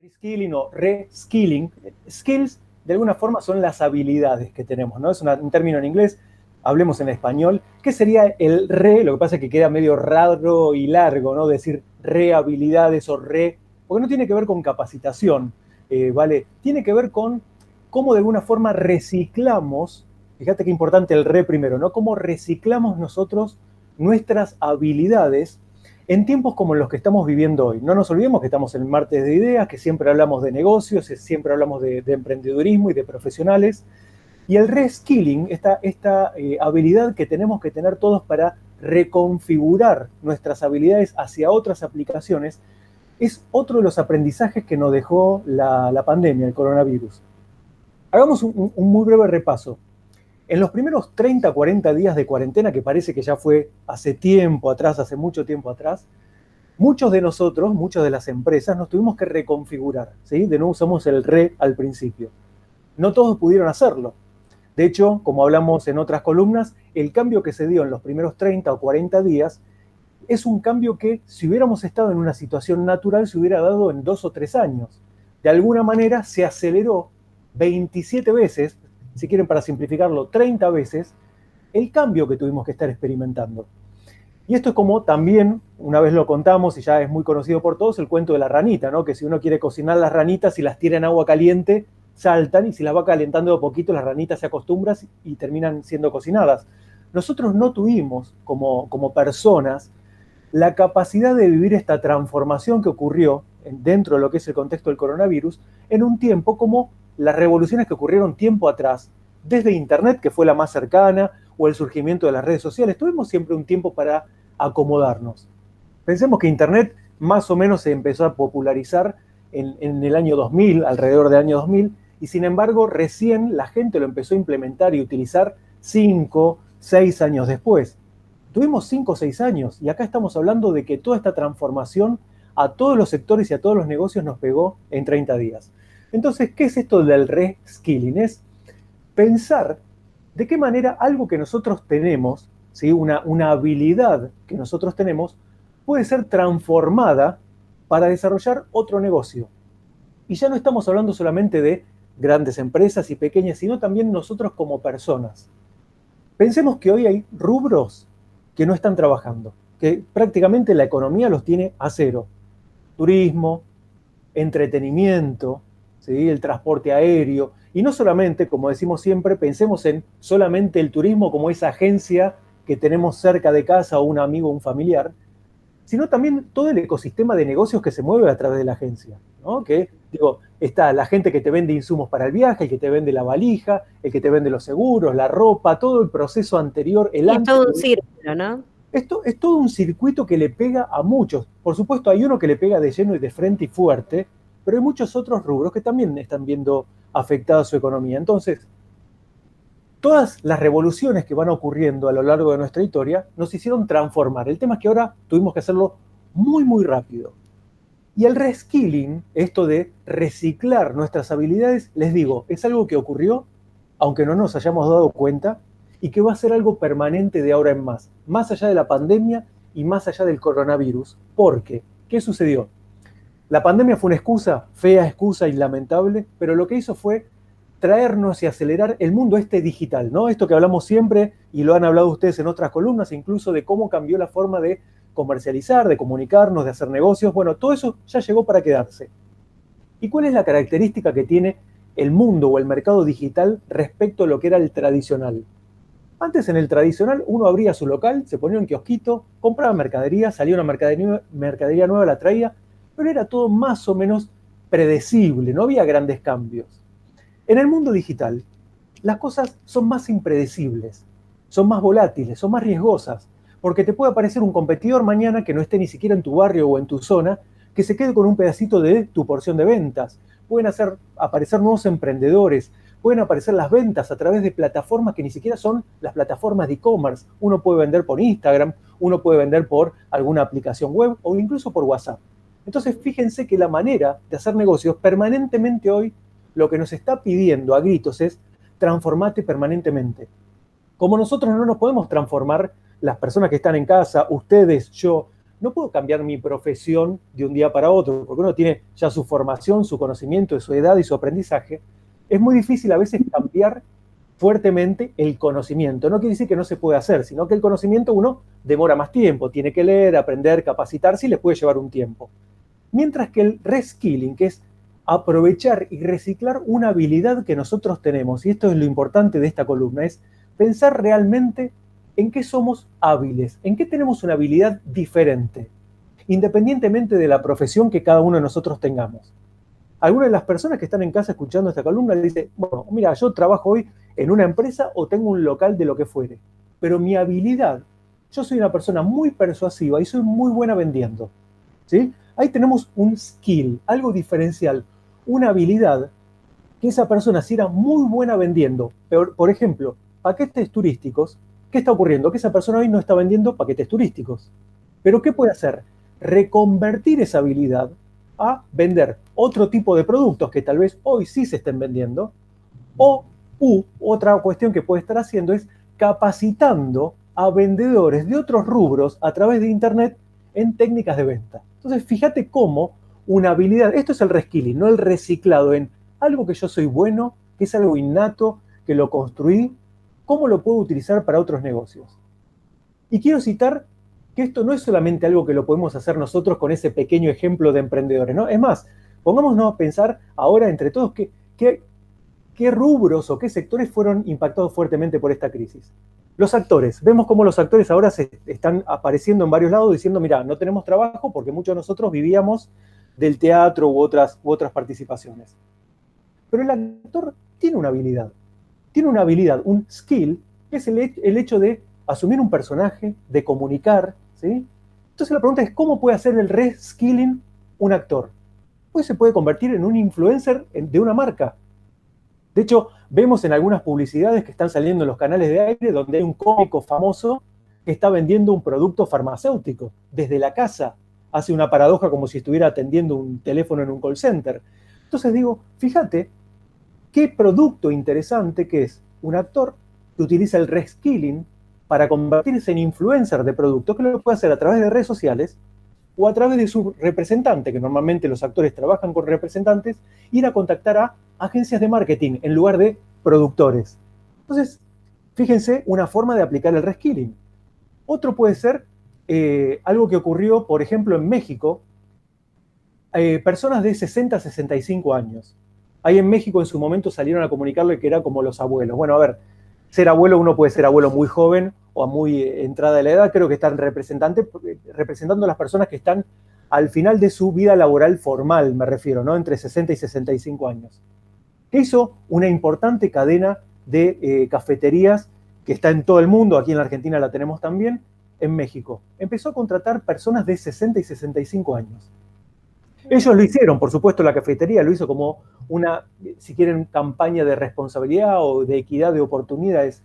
Reskilling o reskilling, skills de alguna forma son las habilidades que tenemos, ¿no? Es un término en inglés, hablemos en español. ¿Qué sería el re? Lo que pasa es que queda medio raro y largo, ¿no? Decir rehabilidades o porque no tiene que ver con capacitación, ¿vale? Tiene que ver con cómo de alguna forma reciclamos, fíjate qué importante el re primero, ¿no? Cómo reciclamos nosotros nuestras habilidades en tiempos como los que estamos viviendo hoy. No nos olvidemos que estamos en el martes de ideas, que siempre hablamos de negocios, siempre hablamos de emprendedurismo y de profesionales. Y el reskilling, esta habilidad que tenemos que tener todos para reconfigurar nuestras habilidades hacia otras aplicaciones, es otro de los aprendizajes que nos dejó la pandemia, el coronavirus. Hagamos un muy breve repaso. En los primeros 30, 40 días de cuarentena, que parece que ya fue hace tiempo atrás, hace mucho tiempo atrás, muchos de nosotros, muchas de las empresas, nos tuvimos que reconfigurar, ¿sí? De nuevo usamos el re al principio. No todos pudieron hacerlo. De hecho, como hablamos en otras columnas, el cambio que se dio en los primeros 30 o 40 días es un cambio que, si hubiéramos estado en una situación natural, se hubiera dado en 2 o 3 años. De alguna manera se aceleró 27 veces, si quieren para simplificarlo, 30 veces, el cambio que tuvimos que estar experimentando. Y esto es como también, una vez lo contamos y ya es muy conocido por todos, el cuento de la ranita, ¿no? Que si uno quiere cocinar las ranitas, si las tira en agua caliente, saltan, y si las va calentando de poquito, las ranitas se acostumbran y terminan siendo cocinadas. Nosotros no tuvimos, como personas, la capacidad de vivir esta transformación que ocurrió dentro de lo que es el contexto del coronavirus, en un tiempo como las revoluciones que ocurrieron tiempo atrás, desde Internet, que fue la más cercana, o el surgimiento de las redes sociales. Tuvimos siempre un tiempo para acomodarnos. Pensemos que Internet más o menos se empezó a popularizar en el año 2000, alrededor del año 2000, y sin embargo recién la gente lo empezó a implementar y utilizar 5, 6 años después. Tuvimos 5 o 6 años y acá estamos hablando de que toda esta transformación a todos los sectores y a todos los negocios nos pegó en 30 días. Entonces, ¿qué es esto del reskilling? Es pensar de qué manera algo que nosotros tenemos, ¿sí? una habilidad que nosotros tenemos, puede ser transformada para desarrollar otro negocio. Y ya no estamos hablando solamente de grandes empresas y pequeñas, sino también nosotros como personas. Pensemos que hoy hay rubros que no están trabajando, que prácticamente la economía los tiene a cero. Turismo, entretenimiento, ¿sí? El transporte aéreo. Y no solamente, como decimos siempre, pensemos en solamente el turismo como esa agencia que tenemos cerca de casa o un amigo o un familiar, sino también todo el ecosistema de negocios que se mueve a través de la agencia, ¿no? Que, digo, está la gente que te vende insumos para el viaje, el que te vende la valija, el que te vende los seguros, la ropa, todo el proceso anterior, el Y es antes. todo un círculo, ¿no? Esto es todo un circuito que le pega a muchos. Por supuesto, hay uno que le pega de lleno y de frente y fuerte, pero hay muchos otros rubros que también están viendo afectada su economía. Entonces, todas las revoluciones que van ocurriendo a lo largo de nuestra historia nos hicieron transformar. El tema es que ahora tuvimos que hacerlo muy, muy rápido. Y el reskilling, esto de reciclar nuestras habilidades, les digo, es algo que ocurrió, aunque no nos hayamos dado cuenta, y que va a ser algo permanente de ahora en más allá de la pandemia y más allá del coronavirus. ¿Por qué? ¿Qué sucedió? La pandemia fue una excusa, fea excusa y lamentable, pero lo que hizo fue traernos y acelerar el mundo este digital, ¿no? Esto que hablamos siempre y lo han hablado ustedes en otras columnas, incluso de cómo cambió la forma de comercializar, de comunicarnos, de hacer negocios. Bueno, todo eso ya llegó para quedarse. ¿Y cuál es la característica que tiene el mundo o el mercado digital respecto a lo que era el tradicional? Antes en el tradicional uno abría su local, se ponía un kiosquito, compraba mercadería, salía una mercadería nueva, la traía, pero era todo más o menos predecible, no había grandes cambios. En el mundo digital, las cosas son más impredecibles, son más volátiles, son más riesgosas, porque te puede aparecer un competidor mañana que no esté ni siquiera en tu barrio o en tu zona, que se quede con un pedacito de tu porción de ventas. Pueden aparecer nuevos emprendedores, pueden aparecer las ventas a través de plataformas que ni siquiera son las plataformas de e-commerce. Uno puede vender por Instagram, uno puede vender por alguna aplicación web o incluso por WhatsApp. Entonces, fíjense que la manera de hacer negocios permanentemente hoy, lo que nos está pidiendo a gritos es transformate permanentemente. Como nosotros no nos podemos transformar, las personas que están en casa, ustedes, yo, no puedo cambiar mi profesión de un día para otro, porque uno tiene ya su formación, su conocimiento, su edad y su aprendizaje. Es muy difícil a veces cambiar fuertemente el conocimiento. No quiere decir que no se puede hacer, sino que el conocimiento uno demora más tiempo, tiene que leer, aprender, capacitarse y le puede llevar un tiempo. Mientras que el reskilling, que es aprovechar y reciclar una habilidad que nosotros tenemos, y esto es lo importante de esta columna, es pensar realmente en qué somos hábiles, en qué tenemos una habilidad diferente, independientemente de la profesión que cada uno de nosotros tengamos. Algunas de las personas que están en casa escuchando esta columna le dicen, bueno, mira, yo trabajo hoy en una empresa o tengo un local de lo que fuere, pero mi habilidad, yo soy una persona muy persuasiva y soy muy buena vendiendo, ¿sí? Ahí tenemos un skill, algo diferencial, una habilidad que esa persona si era muy buena vendiendo, pero, por ejemplo, paquetes turísticos, ¿qué está ocurriendo? Que esa persona hoy no está vendiendo paquetes turísticos. Pero ¿qué puede hacer? Reconvertir esa habilidad a vender otro tipo de productos que tal vez hoy sí se estén vendiendo, o otra cuestión que puede estar haciendo es capacitando a vendedores de otros rubros a través de Internet en técnicas de venta. Entonces, fíjate cómo una habilidad, esto es el reskilling, no el reciclado en algo que yo soy bueno, que es algo innato, que lo construí, ¿cómo lo puedo utilizar para otros negocios? Y quiero citar que esto no es solamente algo que lo podemos hacer nosotros con ese pequeño ejemplo de emprendedores, ¿no? Es más, pongámonos a pensar ahora entre todos qué rubros o qué sectores fueron impactados fuertemente por esta crisis. Los actores, vemos cómo los actores ahora se están apareciendo en varios lados diciendo, mira, no tenemos trabajo porque muchos de nosotros vivíamos del teatro u otras participaciones. Pero el actor tiene una habilidad, un skill, que es el hecho de asumir un personaje, de comunicar, ¿sí? Entonces la pregunta es, ¿cómo puede hacer el reskilling un actor? Pues se puede convertir en un influencer de una marca. De hecho, vemos en algunas publicidades que están saliendo en los canales de aire donde hay un cómico famoso que está vendiendo un producto farmacéutico desde la casa. Hace una paradoja como si estuviera atendiendo un teléfono en un call center. Entonces digo, fíjate qué producto interesante que es un actor que utiliza el reskilling para convertirse en influencer de producto, que lo puede hacer a través de redes sociales o a través de su representante, que normalmente los actores trabajan con representantes, ir a contactar a agencias de marketing en lugar de productores. Entonces, fíjense, una forma de aplicar el reskilling. Otro puede ser algo que ocurrió, por ejemplo, en México, personas de 60 a 65 años. Ahí en México en su momento salieron a comunicarle que era como los abuelos. Bueno, a ver, ser abuelo, uno puede ser abuelo muy joven o a muy entrada de la edad, creo que están representando a las personas que están al final de su vida laboral formal, me refiero, ¿no? Entre 60 y 65 años. Que hizo una importante cadena de cafeterías que está en todo el mundo, aquí en la Argentina la tenemos también, en México. Empezó a contratar personas de 60 y 65 años. Ellos lo hicieron, por supuesto, la cafetería lo hizo como una, si quieren, campaña de responsabilidad o de equidad de oportunidades.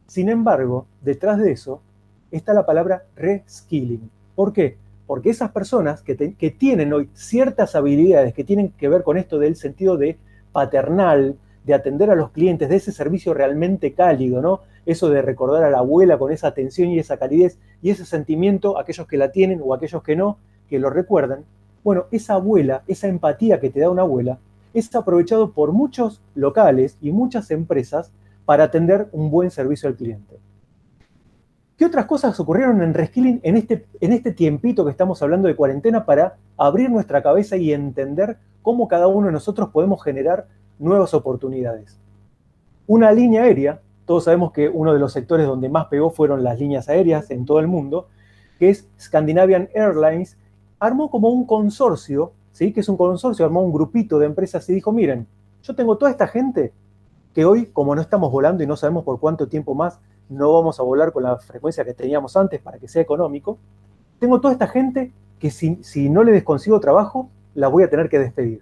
Sin embargo, detrás de eso está la palabra reskilling. ¿Por qué? Porque esas personas que tienen hoy ciertas habilidades que tienen que ver con esto del sentido de paternal, de atender a los clientes, de ese servicio realmente cálido, ¿no? Eso de recordar a la abuela con esa atención y esa calidez y ese sentimiento, aquellos que la tienen o aquellos que no, que lo recuerdan. Bueno, esa abuela, esa empatía que te da una abuela, es aprovechado por muchos locales y muchas empresas para atender un buen servicio al cliente. ¿Qué otras cosas ocurrieron en reskilling en este tiempito que estamos hablando de cuarentena para abrir nuestra cabeza y entender cómo cada uno de nosotros podemos generar nuevas oportunidades? Una línea aérea, todos sabemos que uno de los sectores donde más pegó fueron las líneas aéreas en todo el mundo, que es Scandinavian Airlines, armó como un consorcio, ¿sí? Que es un consorcio, armó un grupito de empresas y dijo, miren, yo tengo toda esta gente que hoy, como no estamos volando y no sabemos por cuánto tiempo más no vamos a volar con la frecuencia que teníamos antes para que sea económico, tengo toda esta gente que si no les consigo trabajo, la voy a tener que despedir.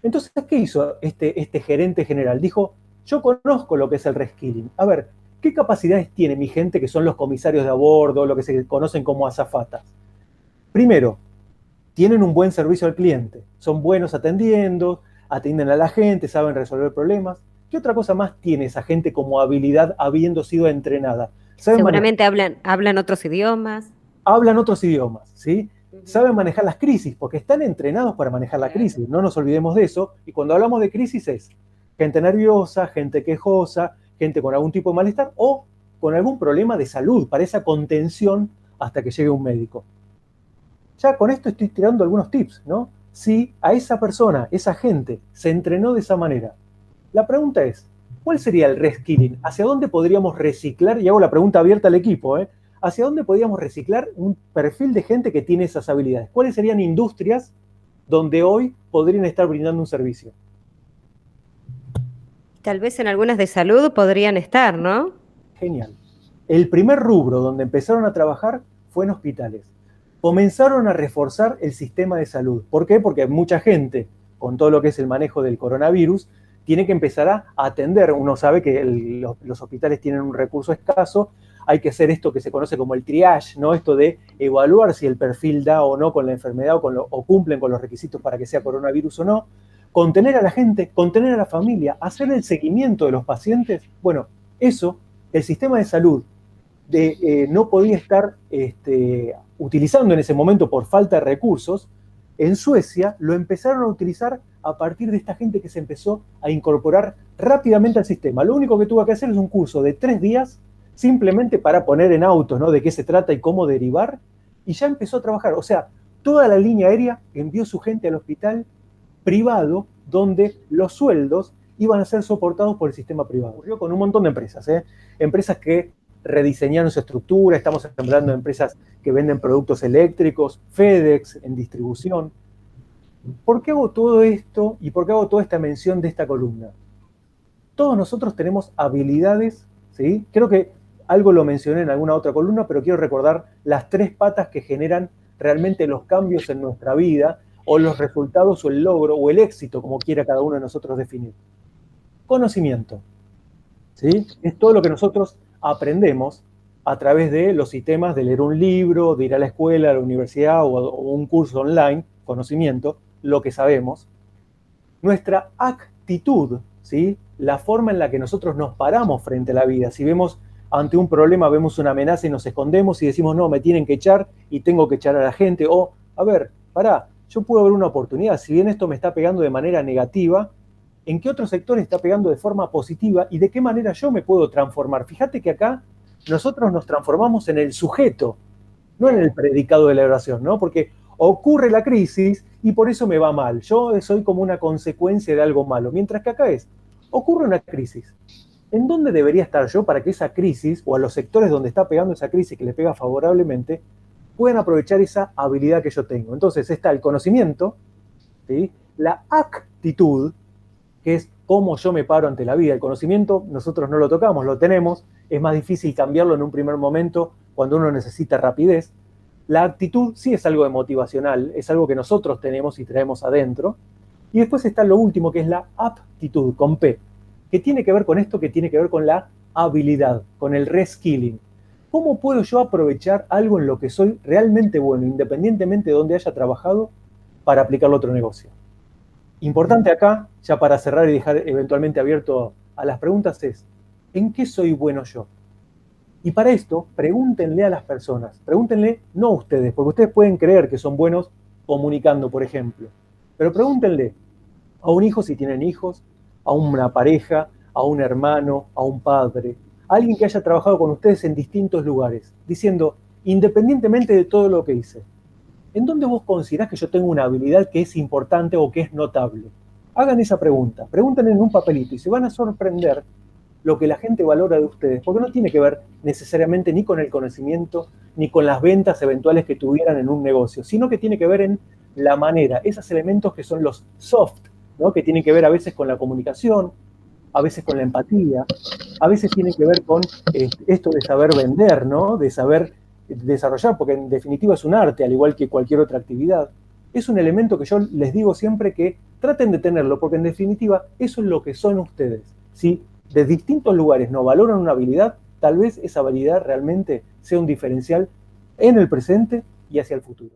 Entonces, ¿qué hizo este gerente general? Dijo, yo conozco lo que es el reskilling. A ver, ¿qué capacidades tiene mi gente que son los comisarios de a bordo, lo que se conocen como azafatas? Primero, tienen un buen servicio al cliente, son buenos atendiendo, atienden a la gente, saben resolver problemas. ¿Qué otra cosa más tiene esa gente como habilidad habiendo sido entrenada? Saben manejar. Seguramente hablan otros idiomas. hablan otros idiomas, ¿sí? Saben manejar las crisis, porque están entrenados para manejar la crisis, no nos olvidemos de eso. Y cuando hablamos de crisis es gente nerviosa, gente quejosa, gente con algún tipo de malestar o con algún problema de salud, para esa contención hasta que llegue un médico. Ya con esto estoy tirando algunos tips, ¿no? Si a esa persona, esa gente, se entrenó de esa manera, la pregunta es, ¿cuál sería el reskilling? ¿Hacia dónde podríamos reciclar? Y hago la pregunta abierta al equipo, ¿eh? ¿Hacia dónde podríamos reciclar un perfil de gente que tiene esas habilidades? ¿Cuáles serían industrias donde hoy podrían estar brindando un servicio? Tal vez en algunas de salud podrían estar, ¿no? Genial. El primer rubro donde empezaron a trabajar fue en hospitales. Comenzaron a reforzar el sistema de salud. ¿Por qué? Porque mucha gente, con todo lo que es el manejo del coronavirus, tiene que empezar a atender. Uno sabe que los hospitales tienen un recurso escaso, hay que hacer esto que se conoce como el triage, ¿no? Esto de evaluar si el perfil da o no con la enfermedad o cumplen con los requisitos para que sea coronavirus o no, contener a la gente, contener a la familia, hacer el seguimiento de los pacientes. Bueno, eso, el sistema de salud no podía estar utilizando en ese momento por falta de recursos. En Suecia lo empezaron a utilizar a partir de esta gente que se empezó a incorporar rápidamente al sistema. Lo único que tuvo que hacer es un curso de 3 días simplemente para poner en autos, ¿no? De qué se trata y cómo derivar, y ya empezó a trabajar. O sea, toda la línea aérea envió su gente al hospital privado, donde los sueldos iban a ser soportados por el sistema privado. Ocurrió con un montón de empresas, empresas que rediseñaron su estructura, estamos hablando de empresas que venden productos eléctricos, FedEx en distribución. ¿Por qué hago todo esto y por qué hago toda esta mención de esta columna? Todos nosotros tenemos habilidades, ¿sí? Creo que algo lo mencioné en alguna otra columna, pero quiero recordar las 3 patas que generan realmente los cambios en nuestra vida, o los resultados, o el logro, o el éxito, como quiera cada uno de nosotros definir. Conocimiento, ¿sí? Es todo lo que nosotros aprendemos a través de los sistemas de leer un libro, de ir a la escuela, a la universidad o un curso online, conocimiento, lo que sabemos. Nuestra actitud, ¿sí? La forma en la que nosotros nos paramos frente a la vida. Si vemos ante un problema, vemos una amenaza y nos escondemos y decimos, no, me tienen que echar y tengo que echar a la gente. O, a ver, pará, yo puedo ver una oportunidad. Si bien esto me está pegando de manera negativa, ¿en qué otro sector está pegando de forma positiva y de qué manera yo me puedo transformar? Fíjate que acá nosotros nos transformamos en el sujeto, no en el predicado de la oración, ¿no? Porque ocurre la crisis y por eso me va mal. Yo soy como una consecuencia de algo malo. Mientras que acá ocurre una crisis. ¿En dónde debería estar yo para que esa crisis, o a los sectores donde está pegando esa crisis que le pega favorablemente, puedan aprovechar esa habilidad que yo tengo? Entonces está el conocimiento, ¿sí? La actitud, que es cómo yo me paro ante la vida. El conocimiento nosotros no lo tocamos, lo tenemos, es más difícil cambiarlo en un primer momento cuando uno necesita rapidez. La actitud sí es algo motivacional, es algo que nosotros tenemos y traemos adentro. Y después está lo último, que es la aptitud, con P, que tiene que ver con esto, que tiene que ver con la habilidad, con el reskilling. ¿Cómo puedo yo aprovechar algo en lo que soy realmente bueno, independientemente de donde haya trabajado, para aplicarlo a otro negocio? Importante acá, ya para cerrar y dejar eventualmente abierto a las preguntas, es, ¿en qué soy bueno yo? Y para esto, pregúntenle a las personas, pregúntenle no a ustedes, porque ustedes pueden creer que son buenos comunicando, por ejemplo, pero pregúntenle a un hijo si tienen hijos, a una pareja, a un hermano, a un padre, a alguien que haya trabajado con ustedes en distintos lugares, diciendo, independientemente de todo lo que hice, ¿en dónde vos considerás que yo tengo una habilidad que es importante o que es notable? Hagan esa pregunta, pregúntenle en un papelito y se van a sorprender lo que la gente valora de ustedes, porque no tiene que ver necesariamente ni con el conocimiento, ni con las ventas eventuales que tuvieran en un negocio, sino que tiene que ver en la manera, esos elementos que son los soft, ¿no? Que tienen que ver a veces con la comunicación, a veces con la empatía, a veces tienen que ver con esto de saber vender, ¿no? De saber desarrollar, porque en definitiva es un arte, al igual que cualquier otra actividad. Es un elemento que yo les digo siempre que traten de tenerlo, porque en definitiva eso es lo que son ustedes. Si de distintos lugares no valoran una habilidad, tal vez esa habilidad realmente sea un diferencial en el presente y hacia el futuro.